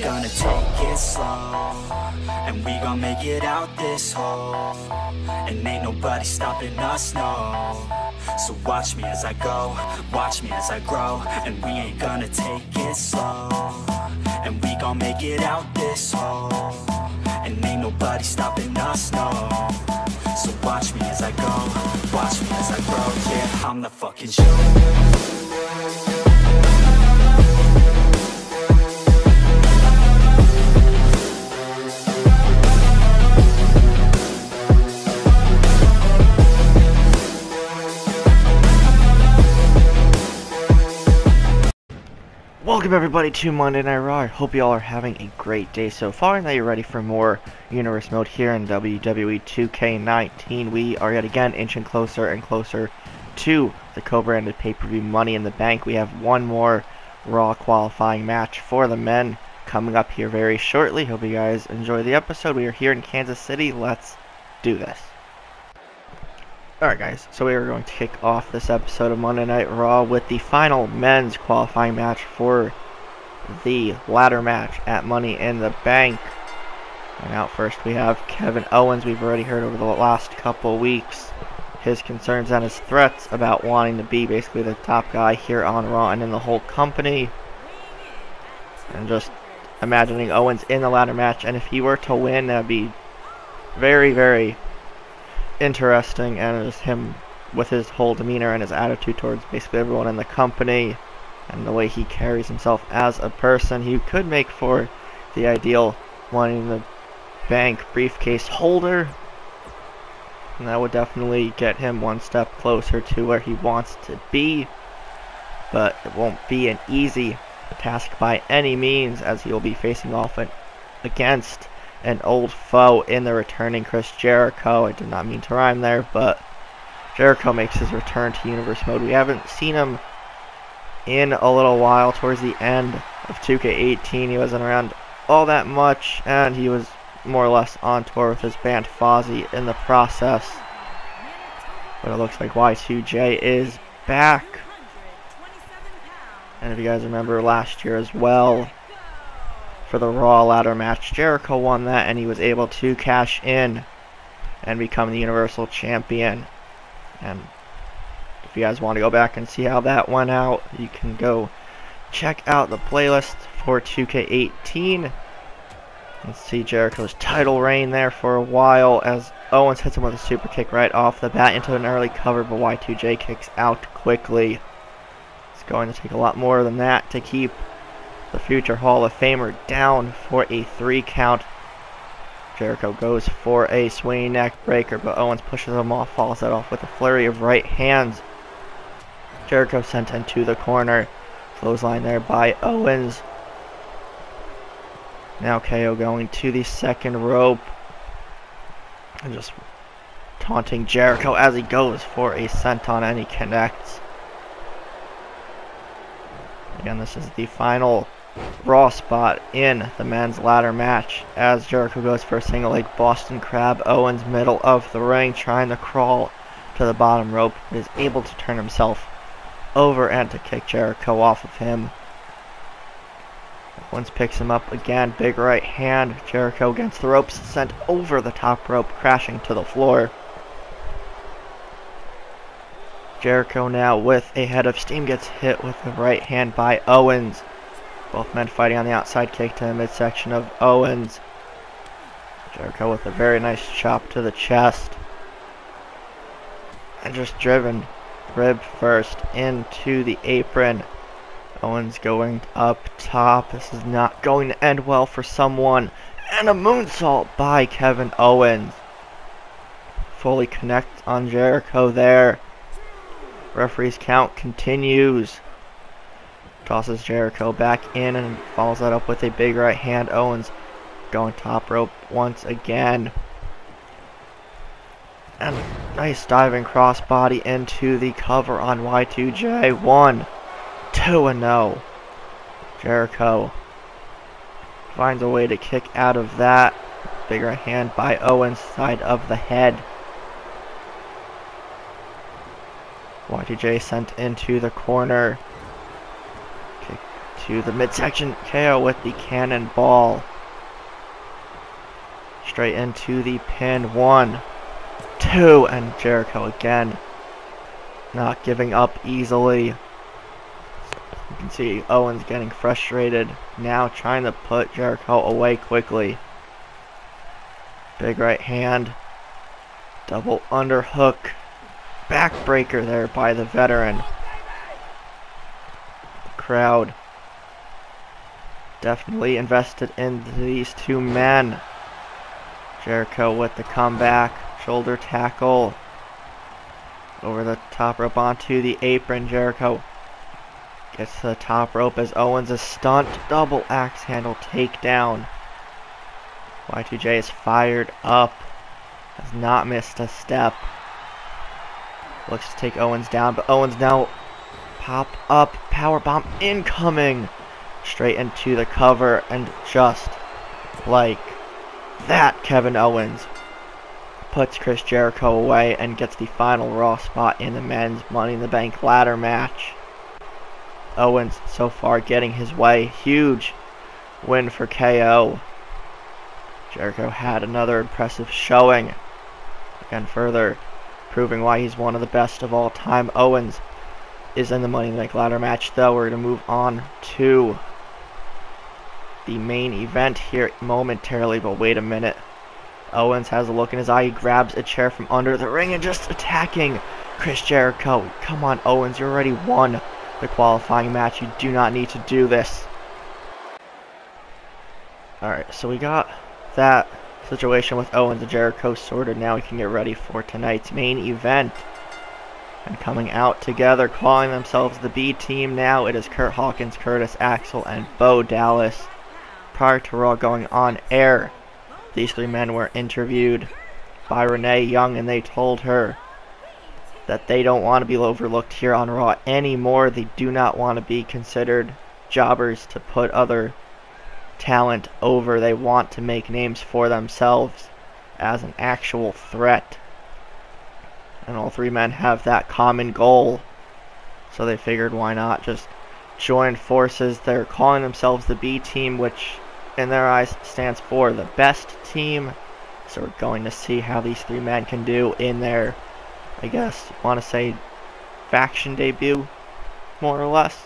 gonna take it slow, and we gon' make it out this hole, and ain't nobody stopping us, no. So watch me as I go, watch me as I grow, and we ain't gonna take it slow, and we gon' make it out this hole, and ain't nobody stopping us, no. So watch me as I go, watch me as I grow, yeah, I'm the fucking show. Welcome everybody to Monday Night Raw. I hope you all are having a great day so far and that you're ready for more universe mode here in WWE 2K19. We are yet again inching closer and closer to the co-branded pay-per-view Money in the Bank. We have one more Raw qualifying match for the men coming up here very shortly. Hope you guys enjoy the episode. We are here in Kansas City. Let's do this. Alright guys, so we are going to kick off this episode of Monday Night Raw with the final men's qualifying match for the ladder match at Money in the Bank. And out first we have Kevin Owens. We've already heard over the last couple weeks his concerns and his threats about wanting to be basically the top guy here on Raw and in the whole company. And just imagining Owens in the ladder match, and if he were to win, that would be very, very interesting, and just him with his whole demeanor and his attitude towards basically everyone in the company and the way he carries himself as a person, he could make for the ideal Money in the Bank briefcase holder, and that would definitely get him one step closer to where he wants to be. But it won't be an easy task by any means, as he'll be facing off against an old foe in the returning Chris Jericho. I did not mean to rhyme there, but Jericho makes his return to Universe Mode. We haven't seen him in a little while. Towards the end of 2K18, he wasn't around all that much, and he was more or less on tour with his band Fozzy in the process. But it looks like Y2J is back. And if you guys remember last year as well, for the Raw ladder match, Jericho won that, and he was able to cash in and become the Universal Champion. And if you guys want to go back and see how that went out, you can go check out the playlist for 2K18 and see Jericho's title reign there for a while, as Owens hits him with a super kick right off the bat into an early cover, but Y2J kicks out quickly. It's going to take a lot more than that to keep the future Hall of Famer down for a 3 count. Jericho goes for a swinging neck breaker, but Owens pushes him off, follows that off with a flurry of right hands. Jericho sent into the corner. Clothesline there by Owens. Now KO going to the second rope and just taunting Jericho as he goes for a senton, and he connects. Again, this is the final Raw spot in the men's ladder match, as Jericho goes for a single leg Boston Crab. Owens middle of the ring trying to crawl to the bottom rope, but is able to turn himself over and to kick Jericho off of him. Owens picks him up again, big right hand. Jericho against the ropes, sent over the top rope, crashing to the floor. Jericho now with a head of steam gets hit with the right hand by Owens. Both men fighting on the outside kick to the midsection of Owens. Jericho with a very nice chop to the chest. And just driven rib first into the apron. Owens going up top. This is not going to end well for someone. And a moonsault by Kevin Owens. Fully connect on Jericho there. Referee's count continues. Tosses Jericho back in and follows that up with a big right hand. Owens going top rope once again. And nice diving crossbody into the cover on Y2J. 1, 2, and no. Jericho finds a way to kick out of that. Big right hand by Owens, side of the head. Y2J sent into the corner. Kick to the midsection. KO with the cannonball. Straight into the pin. 1, 2, and Jericho again not giving up easily. You can see Owens getting frustrated now, trying to put Jericho away quickly. Big right hand. Double underhook. Backbreaker there by the veteran. The crowd definitely invested in these two men. Jericho with the comeback. Shoulder tackle. Over the top rope onto the apron. Jericho gets to the top rope as Owens is stunned. Double axe handle takedown. Y2J is fired up. Has not missed a step. Looks to take Owens down, but Owens now pop up. Powerbomb incoming. Straight into the cover, and just like that, Kevin Owens puts Chris Jericho away and gets the final Raw spot in the men's Money in the Bank ladder match. Owens so far getting his way. Huge win for KO. Jericho had another impressive showing. Again, further proving why he's one of the best of all time. Owens is in the Money in the Bank ladder match, though. We're going to move on to the main event here momentarily, but wait a minute. Owens has a look in his eye. He grabs a chair from under the ring and just attacking Chris Jericho. Come on, Owens, you already won the qualifying match. You do not need to do this. Alright, so we got that situation with Owens and Jericho sorted. Now we can get ready for tonight's main event. And coming out together, calling themselves the B team now, it is Kurt Hawkins, Curtis Axel, and Bo Dallas. Prior to Raw going on air, these three men were interviewed by Renee Young, and they told her that they don't want to be overlooked here on Raw anymore. They do not want to be considered jobbers to put other talent over. They want to make names for themselves as an actual threat. And all three men have that common goal. So they figured, why not just join forces? They're calling themselves the B team, which in their eyes stands for the best team. So we're going to see how these three men can do in their, I guess, want to say, faction debut, more or less.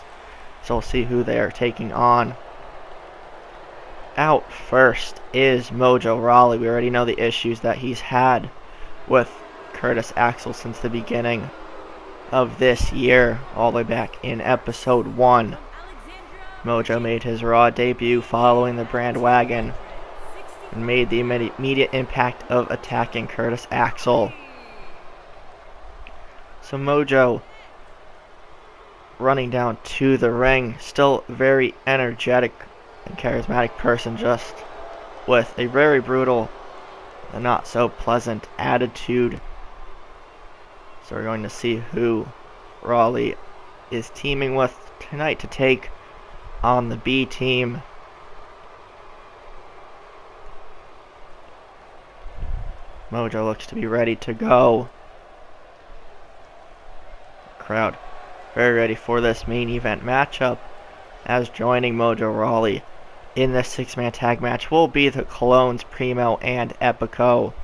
So we'll see who they are taking on. Out first is Mojo Rawley. We already know the issues that he's had with Curtis Axel since the beginning of this year, all the way back in episode 1. Mojo made his Raw debut following the bandwagon and made the immediate impact of attacking Curtis Axel. So Mojo running down to the ring, still very energetic and charismatic person, just with a very brutal and not so pleasant attitude. So we're going to see who Rawley is teaming with tonight to take on the B team. Mojo looks to be ready to go. Crowd very ready for this main event matchup, as joining Mojo Rawley in this 6-man tag match will be the Clones, Primo and Epico.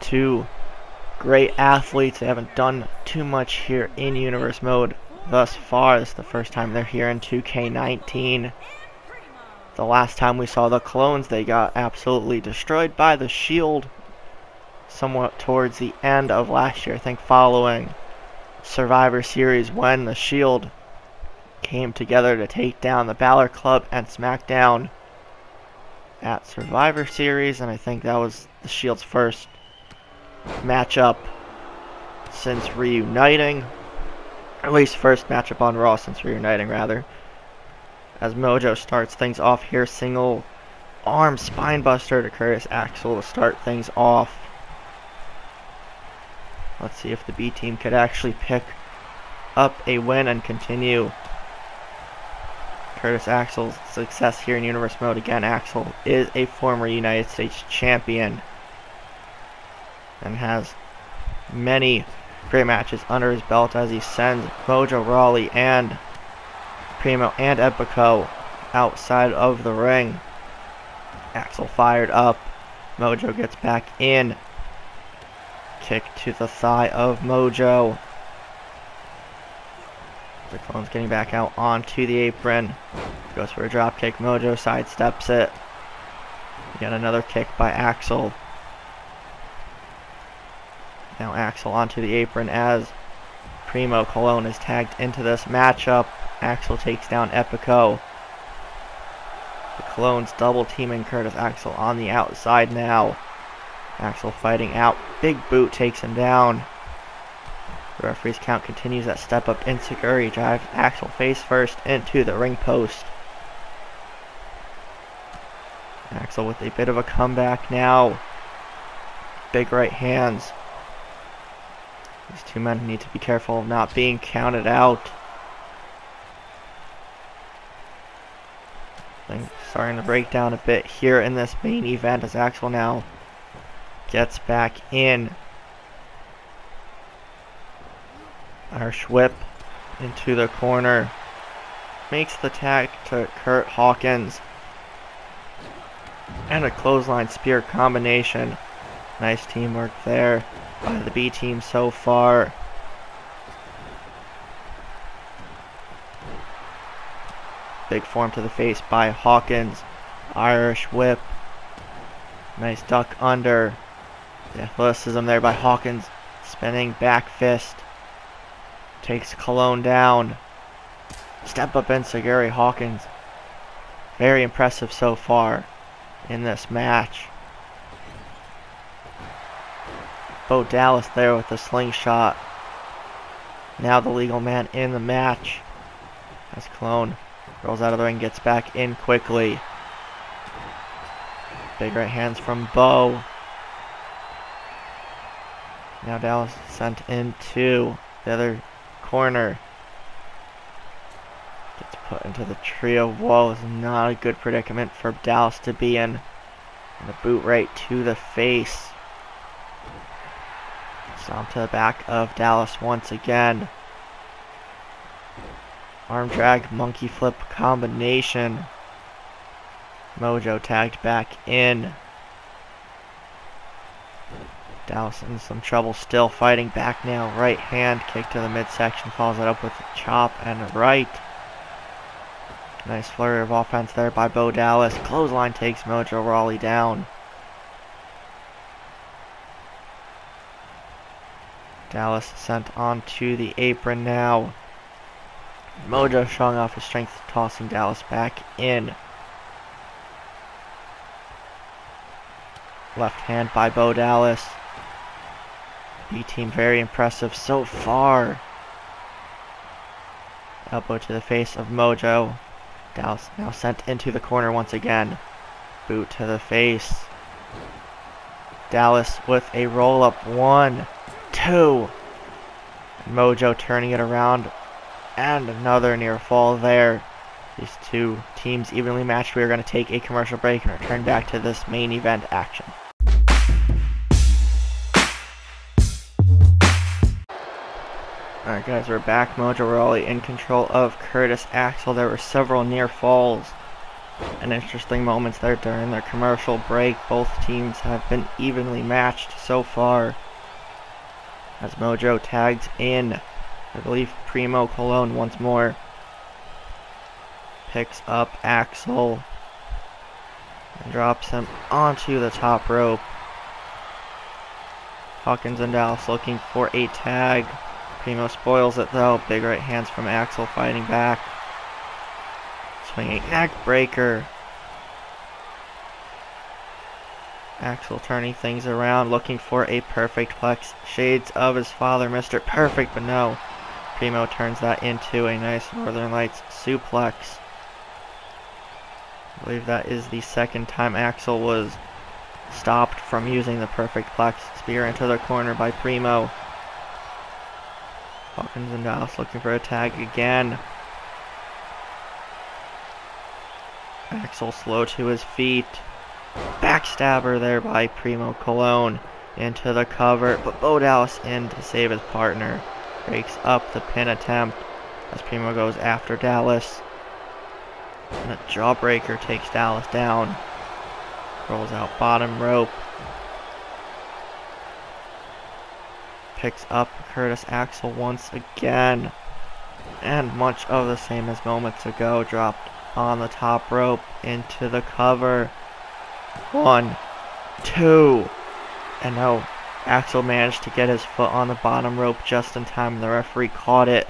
Two great athletes. They haven't done too much here in Universe Mode thus far. This is the first time they're here in 2K19. The last time we saw the Clones, they got absolutely destroyed by the Shield somewhat towards the end of last year, I think following Survivor Series, when the Shield came together to take down the Balor Club and SmackDown at Survivor Series, and I think that was the Shield's first matchup since reuniting, or at least first matchup on Raw since reuniting, rather. As Mojo starts things off here, single arm spinebuster to Curtis Axel to start things off. Let's see if the B team could actually pick up a win and continue Curtis Axel's success here in Universe Mode. Again, Axel is a former United States champion and has many great matches under his belt as he sends Mojo Rawley and Primo and Epico outside of the ring. Axel fired up. Mojo gets back in. Kick to the thigh of Mojo. The Clone's getting back out onto the apron. Goes for a drop kick. Mojo sidesteps it. Yet another kick by Axel. Now Axel onto the apron as Primo Colon is tagged into this matchup. Axel takes down Epico. The Clones double teaming Curtis Axel on the outside now. Axel fighting out. Big boot takes him down. The referee's count continues. That step up Insecurity drives Axel face first into the ring post. Axel with a bit of a comeback now. Big right hands. These two men need to be careful of not being counted out. Things starting to break down a bit here in this main event as Axel now gets back in. Irish whip into the corner. Makes the tag to Kurt Hawkins. And a clothesline spear combination. Nice teamwork there by the B team so far. Big form to the face by Hawkins. Irish whip. Nice duck under. The athleticism there by Hawkins. Spinning back fist. Takes Colon down. Step up Enziguri. Hawkins. Very impressive so far in this match. Bo Dallas there with the slingshot. Now the legal man in the match. As Colon rolls out of the ring, gets back in quickly. Big right hands from Bo. Now Dallas sent into the other corner. Gets put into the trio of woes. Not a good predicament for Dallas to be in. And a boot right to the face. Stomp to the back of Dallas once again. Arm drag, monkey flip combination. Mojo tagged back in. Dallas in some trouble, still fighting back now. Right hand kick to the midsection, follows it up with a chop and a right. Nice flurry of offense there by Bo Dallas. Clothesline takes Mojo Rawley down. Dallas sent onto the apron now. Mojo showing off his strength, tossing Dallas back in. Left hand by Bo Dallas. B-team very impressive so far. Elbow to the face of Mojo. Dallas now sent into the corner once again. Boot to the face. Dallas with a roll-up. 1, 2. Mojo turning it around. And another near fall there. These two teams evenly matched. We are going to take a commercial break and return back to this main event action. Alright guys, we're back. Mojo Rawley in control of Curtis Axel. There were several near falls and interesting moments there during their commercial break. Both teams have been evenly matched so far. As Mojo tags in, I believe Primo Colon once more. Picks up Axel and drops him onto the top rope. Hawkins and Dallas looking for a tag. Primo spoils it though. Big right hands from Axel fighting back. Swinging neck breaker. Axel turning things around, looking for a perfect plex. Shades of his father, Mr. Perfect, but no. Primo turns that into a nice Northern Lights suplex. I believe that is the second time Axel was stopped from using the perfect plex. Spear into the corner by Primo. Hawkins and Dallas looking for a tag again. Axel slow to his feet. Backstabber there by Primo Colon. into the cover, but Bo Dallas in to save his partner. Breaks up the pin attempt as Primo goes after Dallas. And a jawbreaker takes Dallas down. Rolls out bottom rope. Picks up Curtis Axel once again. And much of the same as moments ago. Dropped on the top rope into the cover. 1, 2. And no, Axel managed to get his foot on the bottom rope just in time. The referee caught it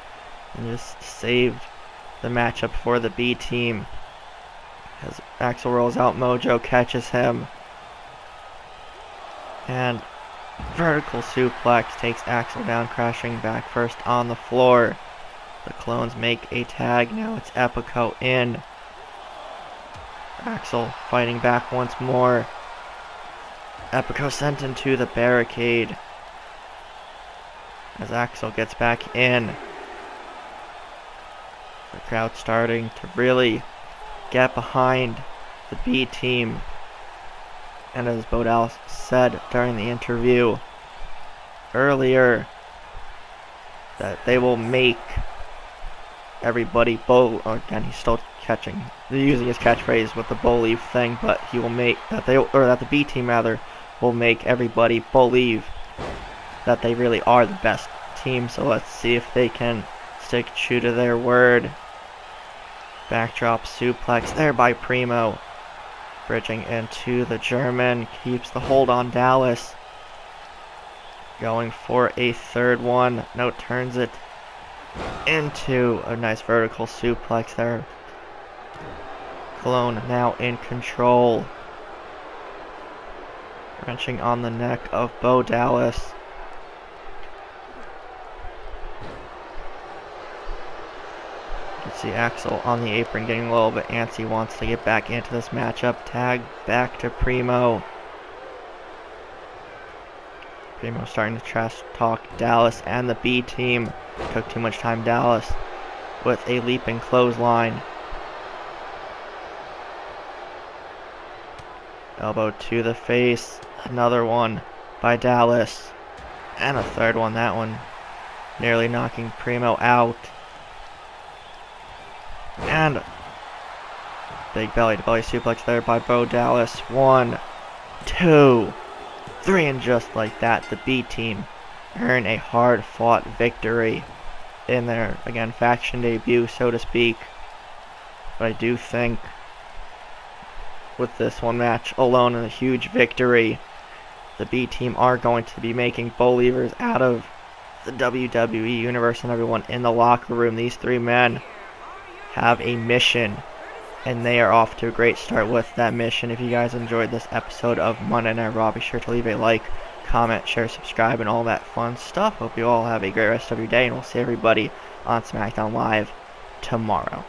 and just saved the matchup for the B team. As Axel rolls out, Mojo catches him. And vertical suplex takes Axel down, crashing back first on the floor. The Clones make a tag. Now it's Epico in. Axel fighting back once more. Epico sent into the barricade as Axel gets back in. The crowd starting to really get behind the B team. And as Bo Dallas said during the interview earlier, that they will make everybody again, he's still using his catchphrase with the believe thing, but he will make that the B team rather will make everybody believe that they really are the best team. So let's see if they can stick true to their word. Backdrop suplex there by Primo. Bridging into the German. Keeps the hold on Dallas. Going for a third one. No, turns it into a nice vertical suplex there. Cologne now in control. Wrenching on the neck of Bo Dallas. You can see Axel on the apron getting a little bit antsy, wants to get back into this matchup. Tag back to Primo. Primo starting to trash talk Dallas and the B team. Took too much time. Dallas with a leaping clothesline. Elbow to the face. Another one by Dallas. And a third one. That one nearly knocking Primo out. And big belly-to-belly suplex there by Bo Dallas. 1, 2, 3, and just like that, the B team earn a hard-fought victory in their, again, faction debut, so to speak. But I do think with this one match alone and a huge victory, the B team are going to be making believers out of the WWE Universe and everyone in the locker room. These three men have a mission, and they are off to a great start with that mission. If you guys enjoyed this episode of Monday Night Raw, be sure to leave a like, comment, share, subscribe, and all that fun stuff. Hope you all have a great rest of your day, and we'll see everybody on SmackDown Live tomorrow.